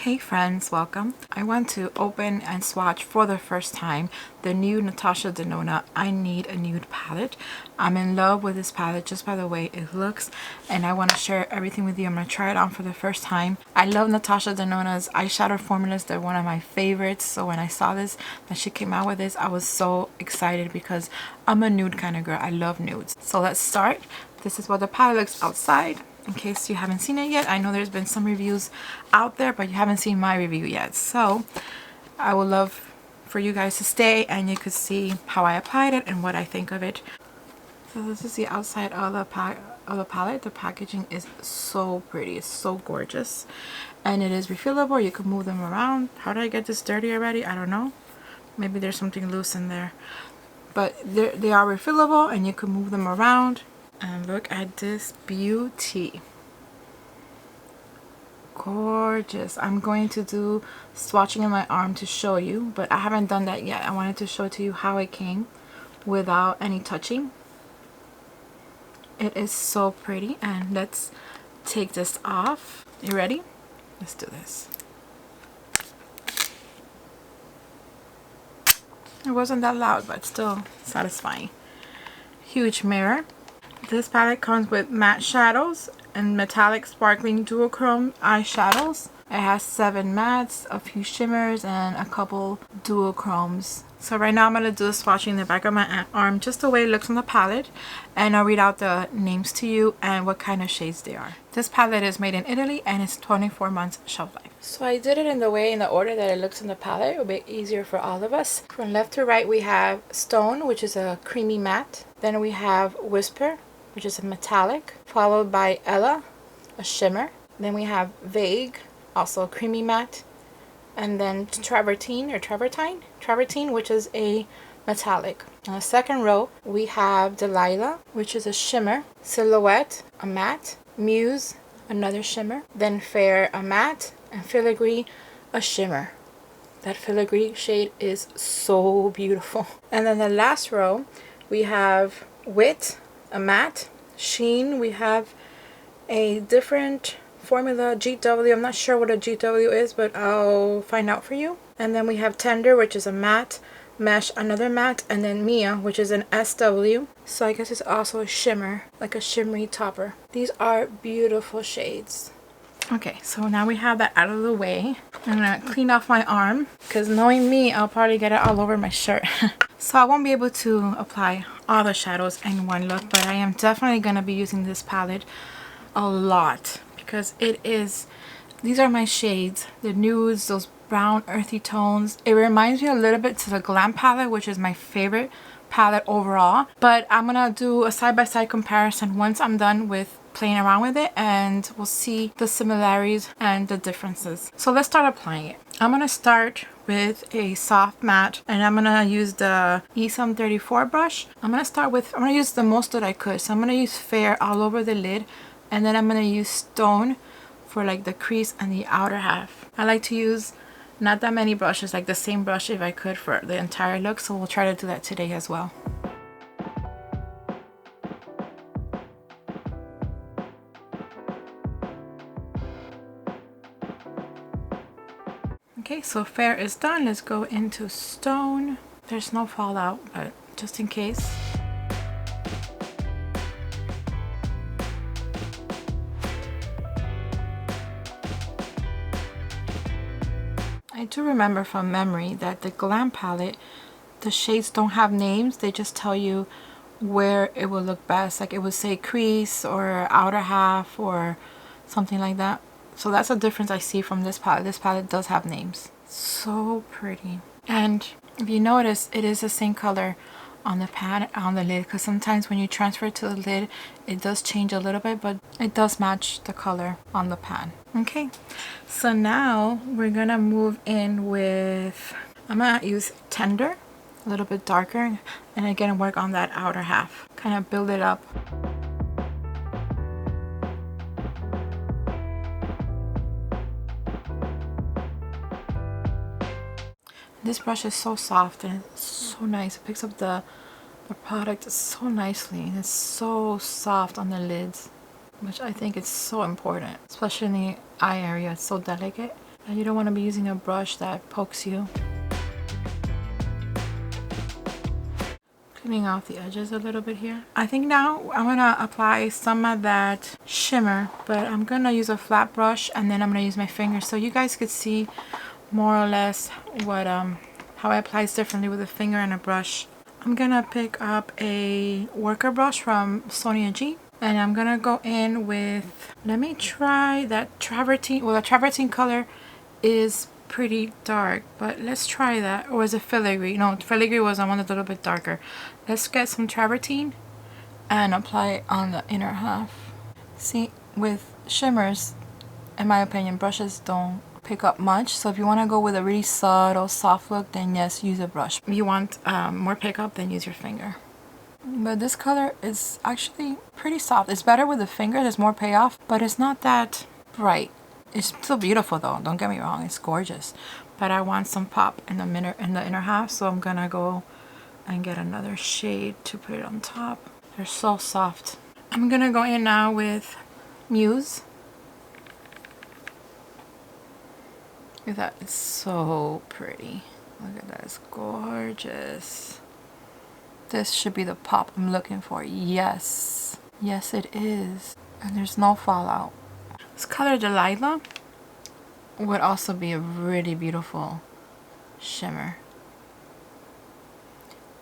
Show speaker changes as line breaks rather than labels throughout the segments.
Hey friends, welcome. I want to open and swatch for the first time the new NATASHA DENONA I Need a Nude palette. I'm in love with this palette just by the way it looks, and I want to share everything with you. I'm going to try it on for the first time. I love NATASHA DENONA's eyeshadow formulas. They're one of my favorites. So when I saw this, that she came out with this, I was so excited because I'm a nude kind of girl. I love nudes. So let's start. This is what the palette looks outside. In case you haven't seen it yet, I know there's been some reviews out there, but you haven't seen my review yet. So I would love for you guys to stay and you could see how I applied it and what I think of it. So this is the outside of the palette. The packaging is so pretty. It's so gorgeous. And it is refillable. You can move them around. How did I get this dirty already? I don't know. Maybe there's something loose in there. But they are refillable and you can move them around. And look at this beauty. Gorgeous. I'm going to do swatching in my arm to show you, but I haven't done that yet. I wanted to show to you how it came without any touching. It is so pretty, and let's take this off. You ready? Let's do this. It wasn't that loud, but still satisfying. Huge mirror. This palette comes with matte shadows and metallic sparkling duochrome eyeshadows. It has 7 mattes, a few shimmers, and a couple duochromes. So right now I'm going to do a swatching in the back of my arm, just the way it looks on the palette, and I'll read out the names to you and what kind of shades they are. This palette is made in Italy and it's 24 months shelf life. So I did it in the order that it looks in the palette. It'll be easier for all of us. From left to right we have Stone, which is a creamy matte. Then we have Whisper, which is a metallic, followed by Ella, a shimmer. Then we have Vague, also a creamy matte, and then Travertine, which is a metallic. On the second row, we have Delilah, which is a shimmer, Silhouette, a matte, Muse, another shimmer, then Fair, a matte, and Filigree, a shimmer. That filigree shade is so beautiful. And then the last row, we have Wit, a matte, Sheen, we have a different formula, GW. I'm not sure what a GW is, but I'll find out for you. And then we have Tender, which is a matte, Mesh, another matte, and then Mia, which is an SW. So I guess it's also a shimmer, like a shimmery topper. These are beautiful shades. Okay, so now we have that out of the way. I'm gonna clean off my arm because knowing me, I'll probably get it all over my shirt. So I won't be able to apply all the shadows in one look, but I am definitely gonna be using this palette a lot because these are my shades, the nudes, those brown earthy tones. It reminds me a little bit to the Glam palette, which is my favorite palette overall, but I'm gonna do a side-by-side comparison once I'm done with playing around with it, and we'll see the similarities and the differences. So let's start applying it. I'm gonna start with a soft matte, and I'm gonna use the Esam 34 brush. I'm gonna use the most that I could. So I'm gonna use Fair all over the lid, and then I'm gonna use Stone for like the crease and the outer half. I like to use not that many brushes, like the same brush if I could for the entire look, so we'll try to do that today as well. Okay, so Fair is done. Let's go into Stone. There's no fallout, but just in case. I do remember from memory that the Glam palette, the shades don't have names. They just tell you where it will look best. Like it would say crease or outer half or something like that. So that's a difference I see from this palette. This palette does have names. So pretty. And if you notice, it is the same color on the pan, on the lid, because sometimes when you transfer it to the lid, it does change a little bit, but it does match the color on the pan. Okay, so now we're gonna move in with, I'm gonna use Tender, a little bit darker, and again work on that outer half, kind of build it up. This brush is so soft and it's so nice. It picks up the product so nicely, and it's so soft on the lids, which I think is so important, especially in the eye area. It's so delicate. And you don't want to be using a brush that pokes you. Cleaning off the edges a little bit here. I think now I'm gonna apply some of that shimmer, but I'm gonna use a flat brush and then I'm gonna use my finger so you guys could see more or less what how it applies differently with a finger and a brush. I'm gonna pick up a worker brush from Sonia G, and I'm gonna go in with, let me try that travertine. Well, the travertine color is pretty dark, but let's try that. Or is it filigree? No, filigree was on one that's a little bit darker. Let's get some travertine and apply it on the inner half. See, with shimmers, in my opinion, brushes don't pick up much, so if you want to go with a really subtle soft look, then yes, use a brush. If you want more pickup, then use your finger. But this color is actually pretty soft. It's better with the finger, there's more payoff, but it's not that bright. It's still beautiful though, don't get me wrong, it's gorgeous, but I want some pop in the inner half, so I'm gonna go and get another shade to put it on top. They're so soft. I'm gonna go in now with Muse. Look at that, it's so pretty. Look at that, it's gorgeous. This should be the pop I'm looking for. Yes, yes it is. And there's no fallout. This color Delilah would also be a really beautiful shimmer.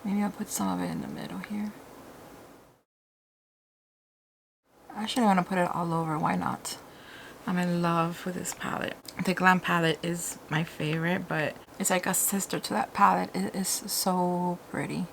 Maybe I'll put some of it in the middle here. Actually, I want to put it all over, why not? I'm in love with this palette. The Glam palette is my favorite, but it's like a sister to that palette. It is so pretty.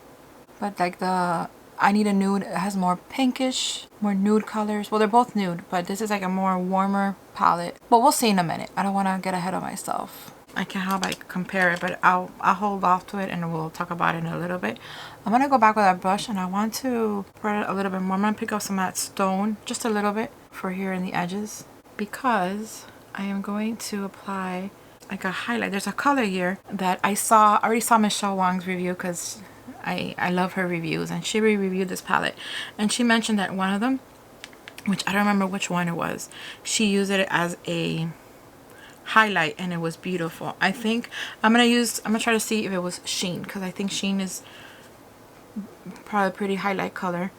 But like the I Need a Nude, it has more pinkish, more nude colors. Well, they're both nude, but this is like a more warmer palette. But we'll see in a minute. I don't want to get ahead of myself. I can't help but compare it, but I'll hold off to it and we'll talk about it in a little bit. I'm going to go back with that brush and I want to spread it a little bit more. I'm going to pick up some of that stone, just a little bit for here in the edges, because I am going to apply like a highlight. There's a color here that I already saw Michelle Wong's review, because I love her reviews, and she reviewed this palette and she mentioned that one of them, which I don't remember which one it was, she used it as a highlight and it was beautiful. I think I'm gonna try to see if it was Sheen, because I think Sheen is probably a pretty highlight color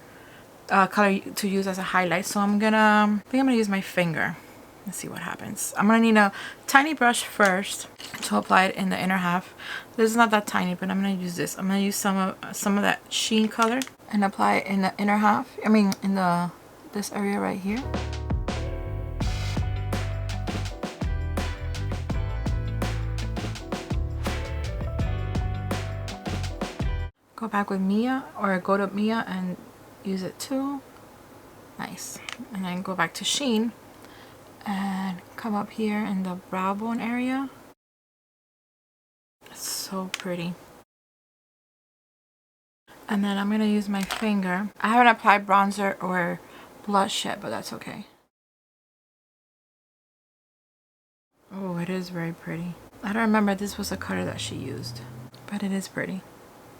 to use as a highlight. So I think I'm gonna use my finger. Let's see what happens. I'm gonna need a tiny brush first to apply it in the inner half. This is not that tiny, but I'm gonna use this. I'm gonna use some of that Sheen color and apply it in the inner half. I mean, in this area right here. Go back with Mia, or go to Mia and use it too. Nice. And then go back to Sheen and come up here in the brow bone area. It's so pretty. And then I'm gonna use my finger. I haven't applied bronzer or blush yet, but that's okay. Oh, it is very pretty. I don't remember this was a color that she used, but it is pretty.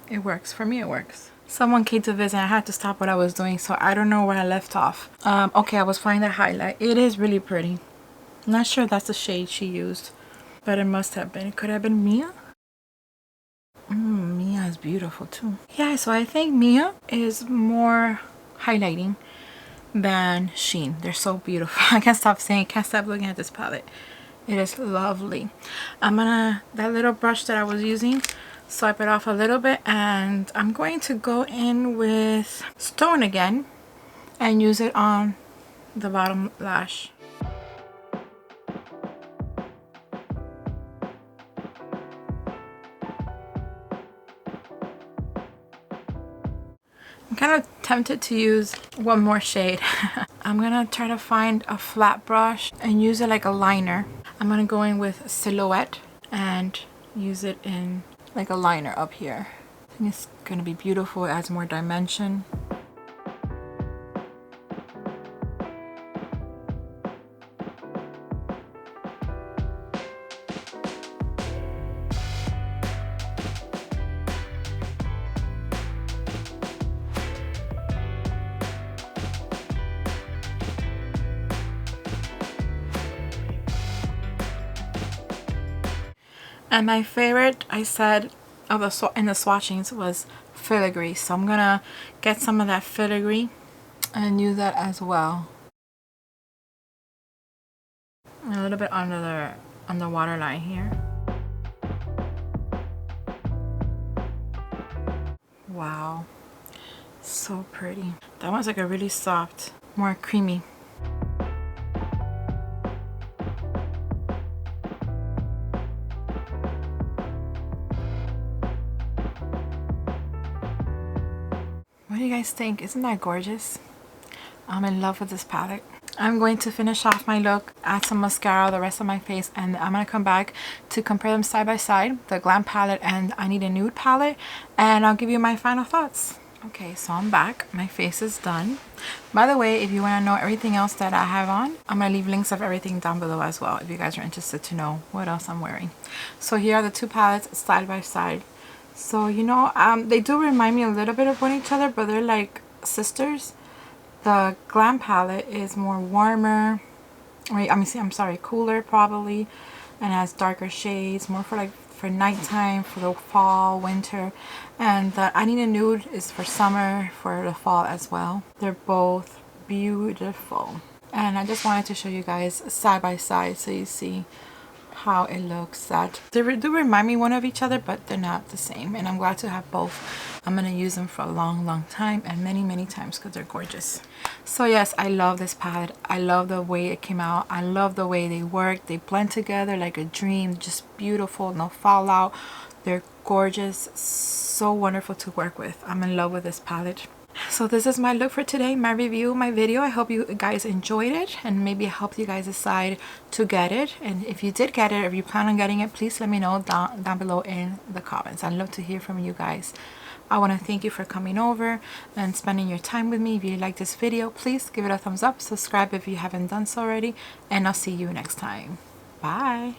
It works. For me, it works. Someone came to visit. I had to stop what I was doing, so I don't know where I left off. Okay, I was finding that highlight. It is really pretty. I'm not sure that's the shade she used, but it must have been. It could have been Mia. Mia is beautiful too. Yeah, so I think Mia is more highlighting than Sheen. They're so beautiful. I can't stop saying, can't stop looking at this palette. It is lovely. I'm gonna, that little brush that I was using, swipe it off a little bit, and I'm going to go in with Stone again and use it on the bottom lash. I'm kind of tempted to use one more shade. I'm gonna try to find a flat brush and use it like a liner. I'm gonna go in with Silhouette and use it in like a liner up here. I think it's gonna be beautiful. It adds more dimension. And my favorite, I said, of the in the swatchings was filigree. So I'm gonna get some of that filigree and use that as well. And a little bit under the waterline here. Wow, so pretty. That one's like a really soft, more creamy. What do you guys think? Isn't that gorgeous? I'm in love with this palette. I'm going to finish off my look, add some mascara, the rest of my face, and I'm going to come back to compare them side by side, the Glam palette and I Need a Nude palette, and I'll give you my final thoughts. Okay, so I'm back. My face is done. By the way, if you want to know everything else that I have on, I'm going to leave links of everything down below as well if you guys are interested to know what else I'm wearing. So here are the two palettes side by side. So, you know, they do remind me a little bit of one each other, but they're like sisters. The Glam palette is more warmer, I'm sorry, cooler probably, and has darker shades, more for like for nighttime, for the fall, winter. And the I Need a Nude is for summer, for the fall as well. They're both beautiful. And I just wanted to show you guys side by side so you see how it looks. That they do remind me one of each other, but they're not the same, and I'm glad to have both. I'm gonna use them for a long time and many times because they're gorgeous. So yes, I love this palette. I love the way it came out. I love the way they work. They blend together like a dream. Just beautiful, no fallout. They're gorgeous, so wonderful to work with. I'm in love with this palette. So this is my look for today, my review, my video. I hope you guys enjoyed it and maybe helped you guys decide to get it. And if you did get it, or if you plan on getting it, please let me know down below in the comments. I'd love to hear from you guys. I want to thank you for coming over and spending your time with me. If you like this video, please give it a thumbs up, subscribe if you haven't done so already, and I'll see you next time. Bye.